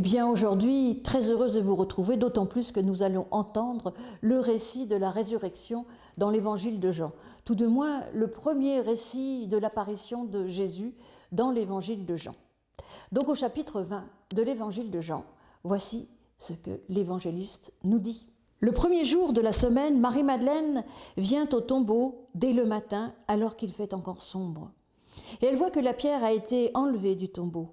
bien aujourd'hui, très heureuse de vous retrouver, d'autant plus que nous allons entendre le récit de la résurrection dans l'évangile de Jean. Tout de moins, le premier récit de l'apparition de Jésus dans l'évangile de Jean. Donc au chapitre 20 de l'évangile de Jean, voici ce que l'évangéliste nous dit. Le premier jour de la semaine, Marie-Madeleine vient au tombeau dès le matin alors qu'il fait encore sombre. Et elle voit que la pierre a été enlevée du tombeau.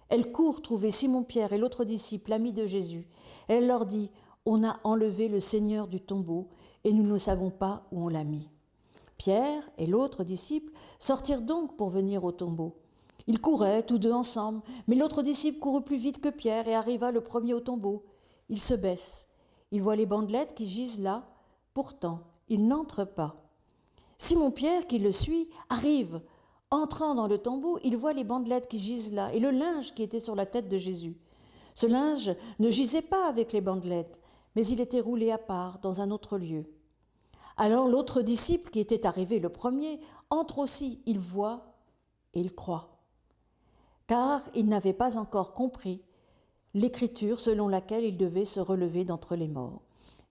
Elle court trouver Simon-Pierre et l'autre disciple, l'ami de Jésus. Elle leur dit « On a enlevé le Seigneur du tombeau et nous ne savons pas où on l'a mis. » Pierre et l'autre disciple sortirent donc pour venir au tombeau. Ils couraient tous deux ensemble, mais l'autre disciple courut plus vite que Pierre et arriva le premier au tombeau. Il se baisse. Il voit les bandelettes qui gisent là. Pourtant, il n'entre pas. Simon-Pierre, qui le suit, arrive. Entrant dans le tombeau, il voit les bandelettes qui gisent là et le linge qui était sur la tête de Jésus. Ce linge ne gisait pas avec les bandelettes, mais il était roulé à part dans un autre lieu. Alors l'autre disciple, qui était arrivé le premier, entre aussi, il voit et il croit. Car il n'avait pas encore compris l'écriture selon laquelle il devait se relever d'entre les morts.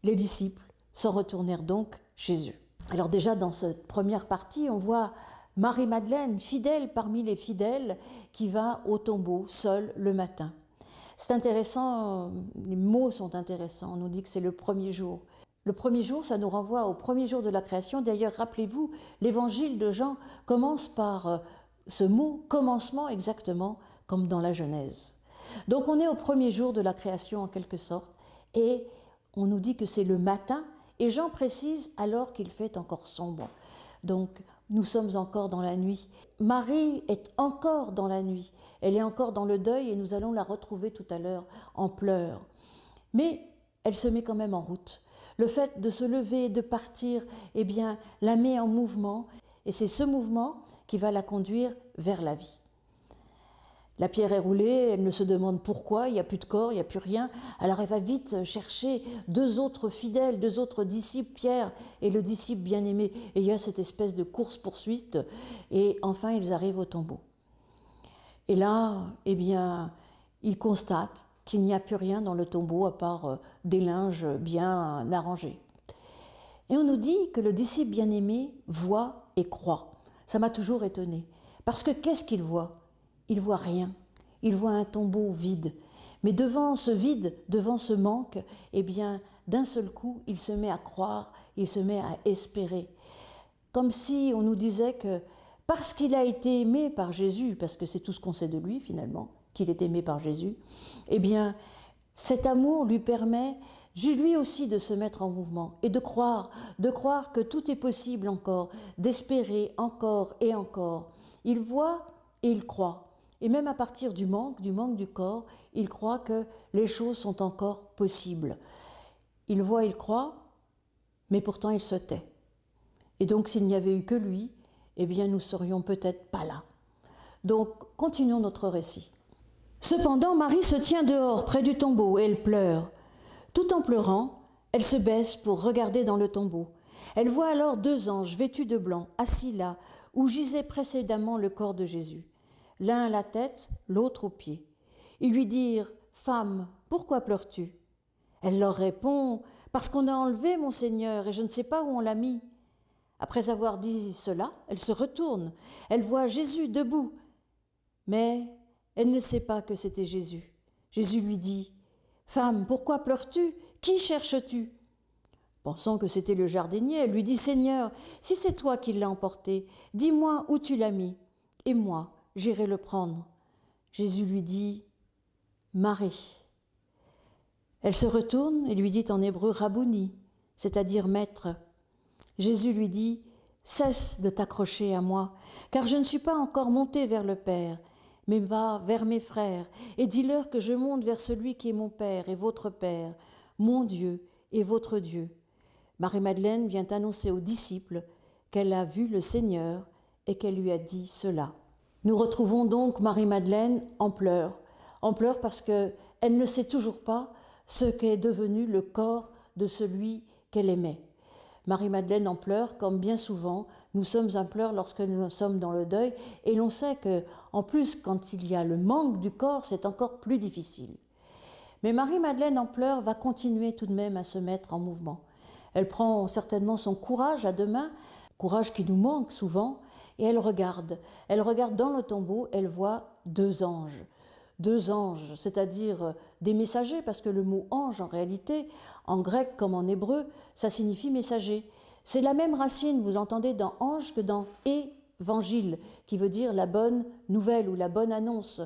Les disciples s'en retournèrent donc chez eux. Alors déjà dans cette première partie, on voit Marie-Madeleine, fidèle parmi les fidèles, qui va au tombeau seule le matin. C'est intéressant, les mots sont intéressants, on nous dit que c'est le premier jour. Le premier jour, ça nous renvoie au premier jour de la création. D'ailleurs, rappelez-vous, l'évangile de Jean commence par ce mot « commencement » exactement comme dans la Genèse. Donc on est au premier jour de la création en quelque sorte, et on nous dit que c'est le matin, et Jean précise alors qu'il fait encore sombre. Donc nous sommes encore dans la nuit. Marie est encore dans la nuit, elle est encore dans le deuil et nous allons la retrouver tout à l'heure en pleurs. Mais elle se met quand même en route. Le fait de se lever, de partir, eh bien, la met en mouvement, et c'est ce mouvement qui va la conduire vers la vie. La pierre est roulée, elle ne se demande pourquoi, il n'y a plus de corps, il n'y a plus rien. Alors elle va vite chercher deux autres fidèles, deux autres disciples, Pierre et le disciple bien-aimé. Et il y a cette espèce de course-poursuite, et enfin ils arrivent au tombeau. Et là, eh bien, ils constatent qu'il n'y a plus rien dans le tombeau à part des linges bien arrangés. Et on nous dit que le disciple bien-aimé voit et croit. Ça m'a toujours étonné. Parce que qu'est-ce qu'il voit ? Il voit rien, il voit un tombeau vide. Mais devant ce vide, devant ce manque, eh bien, d'un seul coup, il se met à croire, il se met à espérer. Comme si on nous disait que parce qu'il a été aimé par Jésus, parce que c'est tout ce qu'on sait de lui finalement, qu'il est aimé par Jésus, eh bien, cet amour lui permet lui aussi de se mettre en mouvement et de croire que tout est possible encore, d'espérer encore et encore. Il voit et il croit. Et même à partir du manque du corps, il croit que les choses sont encore possibles. Il voit, il croit, mais pourtant il se tait. Et donc s'il n'y avait eu que lui, eh bien nous serions peut-être pas là. Donc continuons notre récit. Cependant, Marie se tient dehors, près du tombeau, et elle pleure. Tout en pleurant, elle se baisse pour regarder dans le tombeau. Elle voit alors deux anges vêtus de blanc, assis là, où gisait précédemment le corps de Jésus. L'un à la tête, l'autre aux pieds. Ils lui dirent « Femme, pourquoi pleures-tu » Elle leur répond « Parce qu'on a enlevé mon Seigneur et je ne sais pas où on l'a mis. » Après avoir dit cela, elle se retourne. Elle voit Jésus debout, mais elle ne sait pas que c'était Jésus. Jésus lui dit « Femme, pourquoi pleures-tu ? Qui cherches-tu » Pensant que c'était le jardinier, elle lui dit « Seigneur, si c'est toi qui l'as emporté, dis-moi où tu l'as mis, et moi, j'irai le prendre. » Jésus lui dit « Marie. » Elle se retourne et lui dit en hébreu « Rabouni », c'est-à-dire « maître ». Jésus lui dit « Cesse de t'accrocher à moi, car je ne suis pas encore monté vers le Père, mais va vers mes frères et dis-leur que je monte vers celui qui est mon Père et votre Père, mon Dieu et votre Dieu. » Marie-Madeleine vient annoncer aux disciples qu'elle a vu le Seigneur et qu'elle lui a dit cela. Nous retrouvons donc Marie-Madeleine en pleurs parce qu'elle ne sait toujours pas ce qu'est devenu le corps de celui qu'elle aimait. Marie-Madeleine en pleurs, comme bien souvent, nous sommes en pleurs lorsque nous sommes dans le deuil, et l'on sait que, en plus, quand il y a le manque du corps, c'est encore plus difficile. Mais Marie-Madeleine en pleurs va continuer tout de même à se mettre en mouvement. Elle prend certainement son courage à deux mains, courage qui nous manque souvent, et elle regarde. Elle regarde dans le tombeau, elle voit deux anges. Deux anges, c'est-à-dire des messagers, parce que le mot ange, en réalité, en grec comme en hébreu, ça signifie messager. C'est la même racine, vous entendez, dans ange que dans évangile, qui veut dire la bonne nouvelle ou la bonne annonce.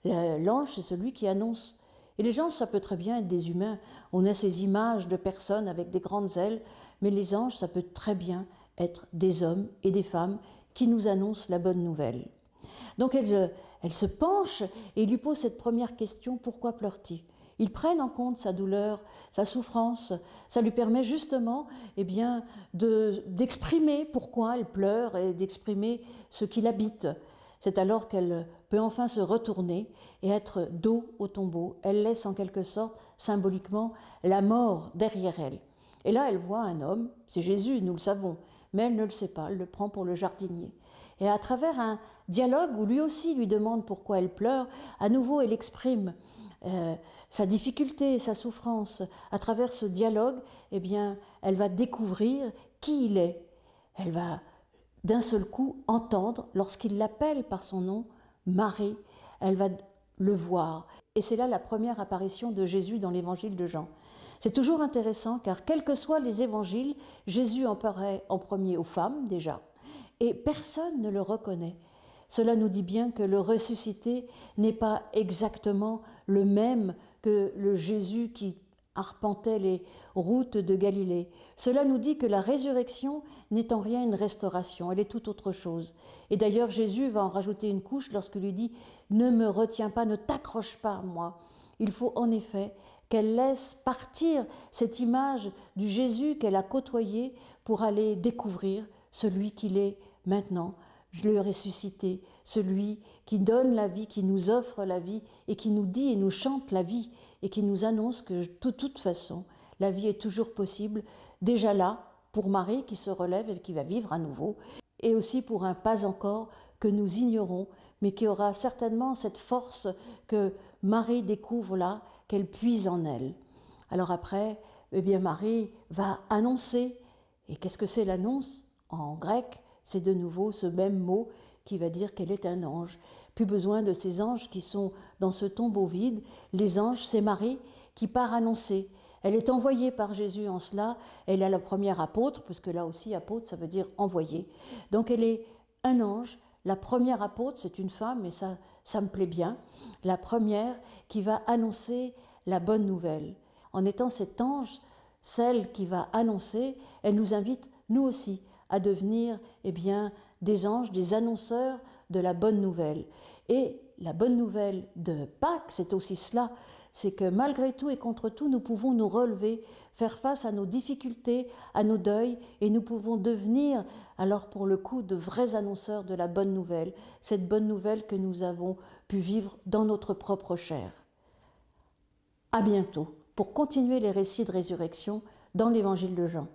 L'ange, c'est celui qui annonce. Et les gens, ça peut très bien être des humains. On a ces images de personnes avec des grandes ailes, mais les anges, ça peut très bien être des hommes et des femmes qui nous annoncent la bonne nouvelle. Donc elle se penche et lui pose cette première question, pourquoi pleure-t-il ? Ils prennent en compte sa douleur, sa souffrance. Ça lui permet justement d'exprimer pourquoi elle pleure et d'exprimer ce qui l'habite. C'est alors qu'elle peut enfin se retourner et être dos au tombeau. Elle laisse en quelque sorte, symboliquement, la mort derrière elle. Et là, elle voit un homme, c'est Jésus, nous le savons, mais elle ne le sait pas, elle le prend pour le jardinier. Et à travers un dialogue où lui aussi lui demande pourquoi elle pleure, à nouveau elle exprime sa difficulté, sa souffrance. À travers ce dialogue, eh bien, elle va découvrir qui il est. Elle va d'un seul coup entendre, lorsqu'il l'appelle par son nom, Marie, elle va le voir. Et c'est là la première apparition de Jésus dans l'évangile de Jean. C'est toujours intéressant car quels que soient les évangiles, Jésus apparaît en premier aux femmes déjà, et personne ne le reconnaît. Cela nous dit bien que le ressuscité n'est pas exactement le même que le Jésus qui arpentait les routes de Galilée. Cela nous dit que la résurrection n'est en rien une restauration, elle est tout autre chose. Et d'ailleurs, Jésus va en rajouter une couche lorsqu'il lui dit « Ne me retiens pas, ne t'accroche pas à moi ». Il faut en effet qu'elle laisse partir cette image du Jésus qu'elle a côtoyé pour aller découvrir celui qu'il est maintenant, le ressuscité, celui qui donne la vie, qui nous offre la vie et qui nous dit et nous chante la vie et qui nous annonce que de toute façon, la vie est toujours possible, déjà là, pour Marie qui se relève et qui va vivre à nouveau, et aussi pour un pas encore que nous ignorons, mais qui aura certainement cette force que Marie découvre là, qu'elle puise en elle. Alors après, eh bien Marie va annoncer, et qu'est-ce que c'est l'annonce ? En grec, c'est de nouveau ce même mot qui va dire qu'elle est un ange. Plus besoin de ces anges qui sont dans ce tombeau vide. Les anges, c'est Marie qui part annoncer. Elle est envoyée par Jésus en cela. Elle est la première apôtre, puisque là aussi, apôtre, ça veut dire envoyée. Donc elle est un ange. La première apôtre, c'est une femme, et ça me plaît bien. La première qui va annoncer la bonne nouvelle. En étant cet ange, celle qui va annoncer, elle nous invite, nous aussi, à devenir des anges, des annonceurs de la bonne nouvelle. Et la bonne nouvelle de Pâques, c'est aussi cela, c'est que malgré tout et contre tout, nous pouvons nous relever, faire face à nos difficultés, à nos deuils, et nous pouvons devenir, alors pour le coup, de vrais annonceurs de la bonne nouvelle, cette bonne nouvelle que nous avons pu vivre dans notre propre chair. À bientôt pour continuer les récits de résurrection dans l'évangile de Jean.